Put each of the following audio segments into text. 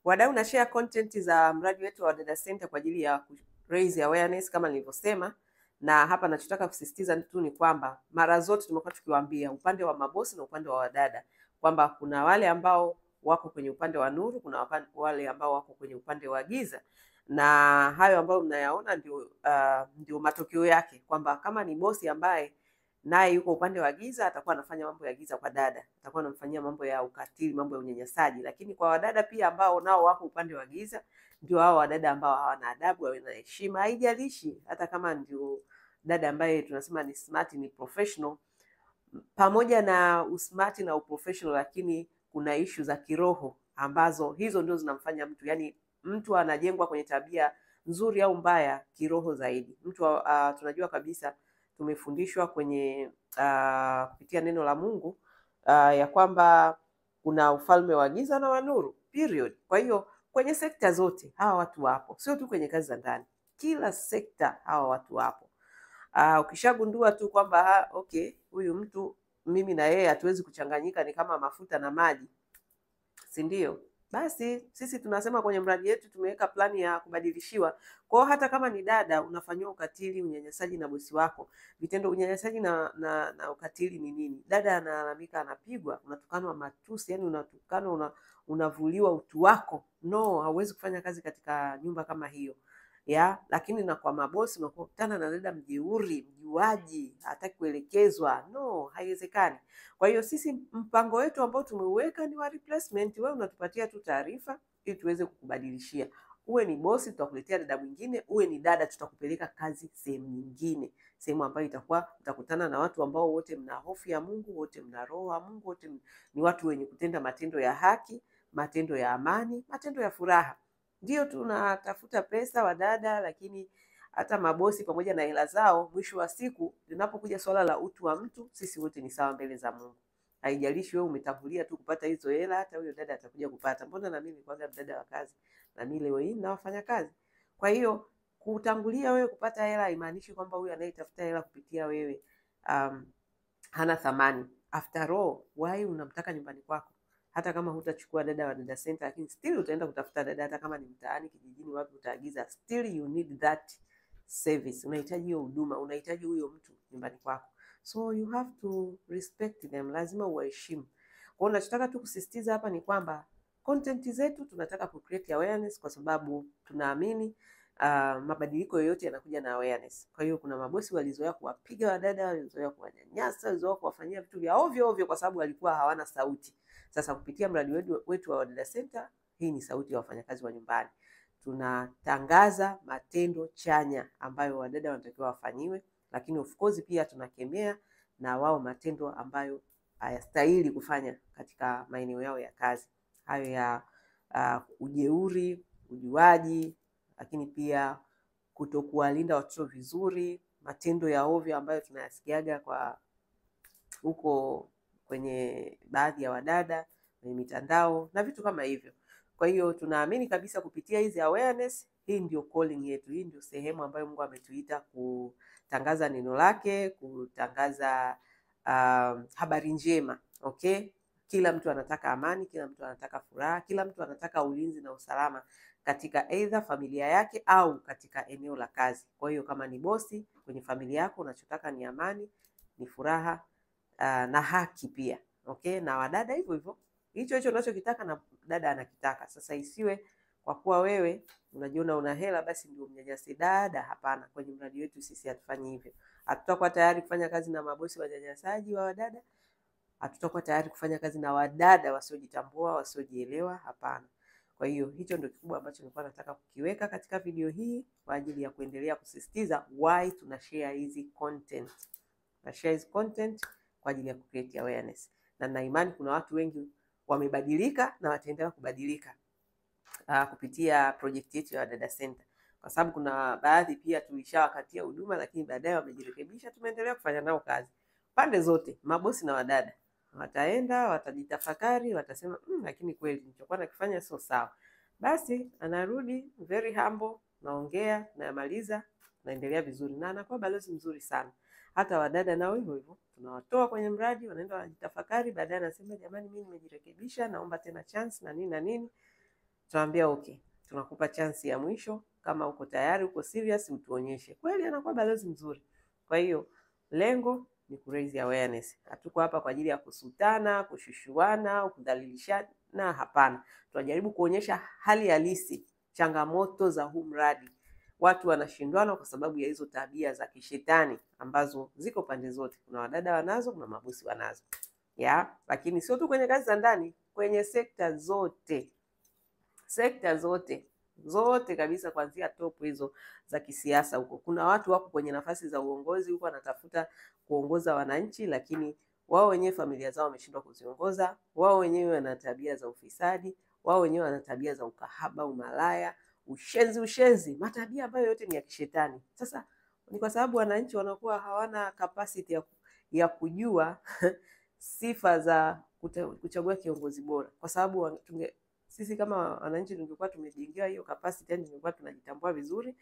Wadau na share content za mradi wetu wa Wadada Center kwa ajili ya raise awareness kama nilivyosema, na hapa nachotaka kusisitiza tu ni kwamba mara zote tumekuwa tukiwaambia upande wa mabosi na upande wa wadada kwamba kuna wale ambao wako kwenye upande wa nuru, kuna wale ambao wako kwenye upande wa giza, na hayo ambayo mnayaona ndio matokeo yake, kwamba kama ni bosi ambaye naye yuko upande wa giza, atakuwa anafanya mambo ya giza kwa dada, atakuwa anamfanyia mambo ya ukatili, mambo ya unyanyasaji. Lakini kwa wadada pia ambao nao wako upande wa giza, ndio hao wadada ambao hawana adabu, hawana heshima. Haijalishi hata kama ndio dada ambaye tunasema ni smart, ni professional, pamoja na usmart na uprofessional, lakini kuna issue za kiroho ambazo hizo ndio zinamfanya mtu, yani mtu anajengwa kwenye tabia nzuri au mbaya kiroho zaidi. Mtu tunajua kabisa, tumefundishwa kwenye kupitia neno la Mungu ya kwamba kuna ufalme wa giza na wa nuru, period. Kwa hiyo kwenye sekta zote hawa watu wapo, sio tu kwenye kazi za ndani, kila sekta hawa watu wapo. Ukishagundua tu kwamba okay, huyu mtu mimi na yeye hatuwezi kuchanganyika, ni kama mafuta na maji, si ndio? Basi sisi tunasema kwenye mradi wetu tumeweka plani ya kubadilishiwa. Kwa hiyo hata kama ni dada unafanyiwa ukatili, unyanyasaji na bosi wako, vitendo unyanyasaji na ukatili ni nini? Dada analalamika, anapigwa, unatukanwa matusi, yani unatukanwa, unavuliwa utu wako. No, hauwezi kufanya kazi katika nyumba kama hiyo. Lakini na kwa mabosi unakutana na dada mjeuri, mjuaji, hataki kuelekezwa. No, haiwezekani. Kwa hiyo sisi mpango wetu ambao tumeuweka ni wa replacement. Wewe unatupatia tu taarifa ili tuweze kukubadilishia. Uwe ni bosi, tutakuletea dada mwingine, uwe ni dada, tutakupeleka kazi sehemu nyingine, sehemu ambayo utakutana na watu ambao wote mna hofu ya Mungu, wote mna roho ya Mungu, wote ni watu wenye kutenda matendo ya haki, matendo ya amani, matendo ya furaha. Ndio tunatafuta pesa wadada, lakini hata mabosi pamoja na hela zao, mwisho wa siku linapokuja swala la utu wa mtu, sisi wote ni sawa mbele za Mungu. Haijalishi wewe umetangulia tu kupata hizo hela, hata huyo dada atakuja kupata. Mbona na mimi kwanza dada wa kazi, na mimi leo hii nawafanya kazi. Kwa hiyo kutangulia wewe kupata hela haimaanishi kwamba huyu anayetafuta hela kupitia wewe hana thamani. After all, why unamtaka nyumbani kwako? Hata kama hutachukua dada wa Dada Center, lakini still utaenda kutafuta dada, hata kama ni mtaani, kijijini, wapi utaagiza, still you need that service. Unahitaji hiyo huduma, unahitaji huyo mtu nyumbani kwako. So you have to respect them, lazima uwaheshimu. Kwa hiyo ninachotaka tu kusisitiza hapa ni kwamba content zetu tunataka ku create awareness, kwa sababu tunaamini mabadiliko yoyote yanakuja na awareness. Kwa hiyo kuna mabosi walizoea kuwapiga wadada, walizoea kuwanyanyasa, walizoea kuwafanyia vitu vya ovyo ovyo kwa sababu walikuwa hawana sauti. Sasa kupitia mradi wetu wa Wadada Center, hii ni sauti ya wafanyakazi wa nyumbani. Tunatangaza matendo chanya ambayo wadada wanatakiwa wafanyiwe, lakini of course pia tunakemea na wao matendo ambayo hayastahili kufanya katika maeneo yao ya kazi. Hayo ya ujeuri, ujuaji, lakini pia kutokuwalinda watoto vizuri, matendo ya ovyo ambayo tunayasikiaga kwa huko kwenye baadhi ya wadada kwenye mitandao na vitu kama hivyo. Kwa hiyo tunaamini kabisa kupitia hizi awareness, hii ndio calling yetu, hii ndio sehemu ambayo Mungu ametuita kutangaza neno lake, kutangaza habari njema. Okay? Kila mtu anataka amani, kila mtu anataka furaha, kila mtu anataka ulinzi na usalama katika either familia yake au katika eneo la kazi. Kwa hiyo kama ni bosi kwenye familia yako, unachotaka ni amani, ni furaha na haki pia. Okay? Na wadada hivyo hivyo. Hicho unachokitaka na dada anakitaka. Sasa isiwe kwa kuwa wewe unajiona una hela basi ndio mnyanyasi dada. Hapana, kwenye mradi wetu sisi hatufanyi hivyo. Hatutakuwa tayari kufanya kazi na mabosi wanyanyasaji wa wadada. Hatutakuwa tayari kufanya kazi na wadada wasiojitambua, wasiojielewa. Hapana. Kwa hiyo hicho ndio kikubwa ambacho nilikuwa nataka kukiweka katika video hii kwa ajili ya kuendelea kusisitiza why tunashare hizi content. Tunashare hizi content kwa ajili ya create awareness. Na nina imani kuna watu wengi wamebadilika na wataendelea kubadilika kupitia project yetu ya Wadada Center. Kwa sababu kuna baadhi pia tulishawakatia huduma lakini baadaye wamejirekebisha, tumeendelea kufanya nao kazi. Pande zote, mabosi na wadada. Wataenda, watajitafakari, watasema lakini kweli nilichokuwa nakifanya sio sawa. Basi anarudi very humble, naongea, nayamaliza, naendelea vizuri na anakuwa balozi mzuri sana. Hata wadada nao hivyo hivyo, tunawatoa kwenye mradi, wanaenda wanajitafakari, baadaye anasema jamani, mimi nimejirekebisha, naomba tena chance na nini na nini. Tunaambia okay, tunakupa chance ya mwisho, kama uko tayari, uko serious, utuonyeshe. Kweli anakuwa balozi mzuri. Kwa hiyo lengo ni ku raise awareness. Hatuko hapa kwa ajili ya kusutana, kushushuana, kudhalilishana, hapana. Tunajaribu kuonyesha hali halisi, changamoto za huu mradi. Watu wanashindwana kwa sababu ya hizo tabia za kishetani ambazo ziko pande zote. Kuna wadada wanazo, kuna mabosi wanazo. Lakini sio tu kwenye kazi za ndani, kwenye sekta zote. Sekta zote kabisa, kuanzia top hizo za kisiasa huko. Kuna watu wako kwenye nafasi za uongozi huko wanatafuta kuongoza wananchi, lakini wao wenyewe familia zao wameshindwa kuziongoza, wao wenyewe wana tabia za ufisadi, wao wenyewe wana tabia za ukahaba, umalaya, ushenzi, matabia ambayo yote ni ya kishetani. Sasa ni kwa sababu wananchi wanakuwa hawana capacity ya kujua sifa za kuchagua kiongozi bora, kwa sababu sisi kama wananchi tungekuwa tumejengewa hiyo capacity, yani tungekuwa tunajitambua vizuri.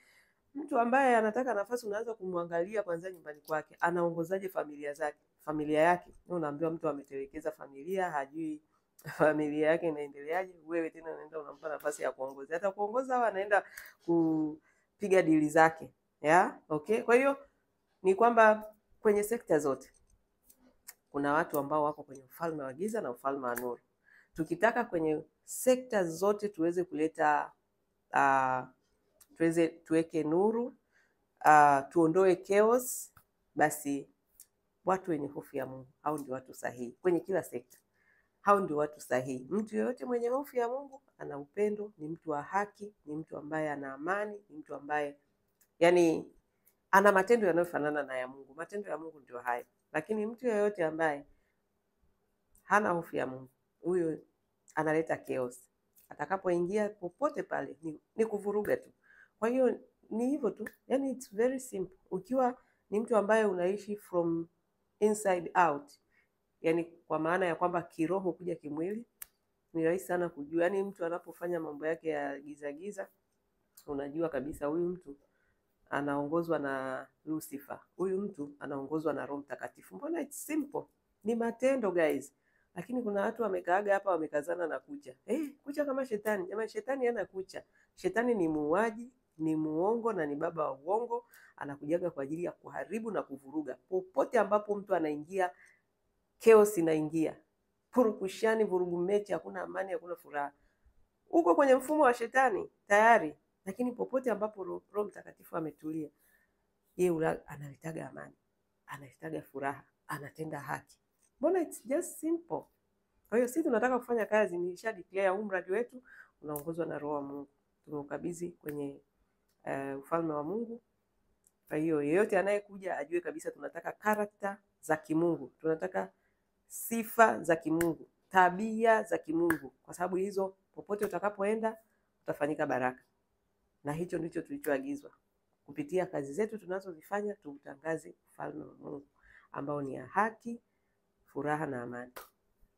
Mtu ambaye anataka nafasi unaanza kumwangalia kwanza nyumbani kwake, anaongozaje familia yake. Unaambiwa mtu ametelekeza familia, hajui familia yake inaendeleaje. Wewe tena unaenda unampa nafasi ya kuongoza, hata kuongoza au anaenda kupiga dili zake. Okay. Kwa hiyo ni kwamba kwenye sekta zote kuna watu ambao wako kwenye ufalme wa giza na ufalme wa nuru. Tukitaka kwenye sekta zote tuweze kuleta tuweke nuru, tuondoe chaos, basi watu wenye hofu ya Mungu hao ndio watu sahihi kwenye kila sekta. Hao ndio watu sahihi. Mtu yeyote mwenye hofu ya Mungu ana upendo, ni mtu wa haki, ni mtu ambaye ana amani, ni mtu ambaye yani ana matendo yanayofanana na ya Mungu. Matendo ya Mungu ndio hayo. Lakini mtu yeyote ambaye hana hofu ya Mungu, huyo analeta chaos. Atakapoingia popote pale ni kuvuruga tu. Kwa hiyo ni hivyo tu. Yani it's very simple. Ukiwa ni mtu ambaye unaishi from inside out, yani kwa maana ya kwamba kiroho kuja kimwili, ni rahisi sana kujua. Yani mtu anapofanya mambo yake ya giza, unajua kabisa huyu mtu anaongozwa na Lucifer, huyu mtu anaongozwa na Roho Mtakatifu. Mbona it's simple. Ni matendo guys. Lakini kuna watu wamekaaga hapa wamekazana na kucha. Kucha kama shetani. Jamani, shetani hana kucha. Shetani ni muuaji, ni muongo na ni baba wa uongo. Anakujaga kwa ajili ya kuharibu na kuvuruga. Popote ambapo mtu anaingia, chaos inaingia. Purukushani, vurugu mechi, hakuna amani, hakuna furaha. Uko kwenye mfumo wa shetani tayari. Lakini popote ambapo Roho Mtakatifu ametulia, yeye analetaga amani, analetaga furaha, anatenda haki. Mbona it's just simple. Kwa hiyo sisi tunataka kufanya kazi, nilisha declare mradi wetu unaongozwa na Roho wa Mungu. Tumeukabidhi kwenye ufalme wa Mungu. Kwa hiyo yeyote anayekuja ajue kabisa tunataka karakta za kimungu. Tunataka sifa za kimungu, tabia za kimungu, kwa sababu hizo popote utakapoenda utafanyika baraka. Na hicho ndicho tulichoagizwa. Kupitia kazi zetu tunazozifanya tuutangaze ufalme wa Mungu ambao ni ya haki, furaha na amani.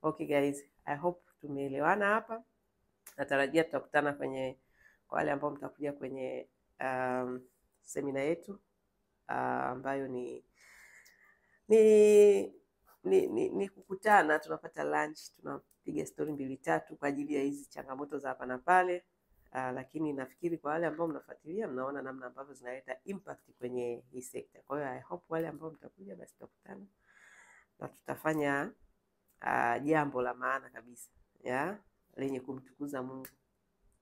Okay guys, I hope tumeelewana hapa. Natarajia tutakutana kwa wale ambao mtakuja kwenye semina yetu ambayo ni kukutana, tunapata lunch, tunapiga story 2-3 kwa ajili ya hizi changamoto za hapa na pale. Lakini nafikiri kwa wale ambao mnafuatilia mnaona namna ambavyo zinaleta impact kwenye hii sekta. Kwa hiyo I hope wale ambao mtakuja basi tutakutana na tutafanya jambo la maana kabisa lenye kumtukuza Mungu.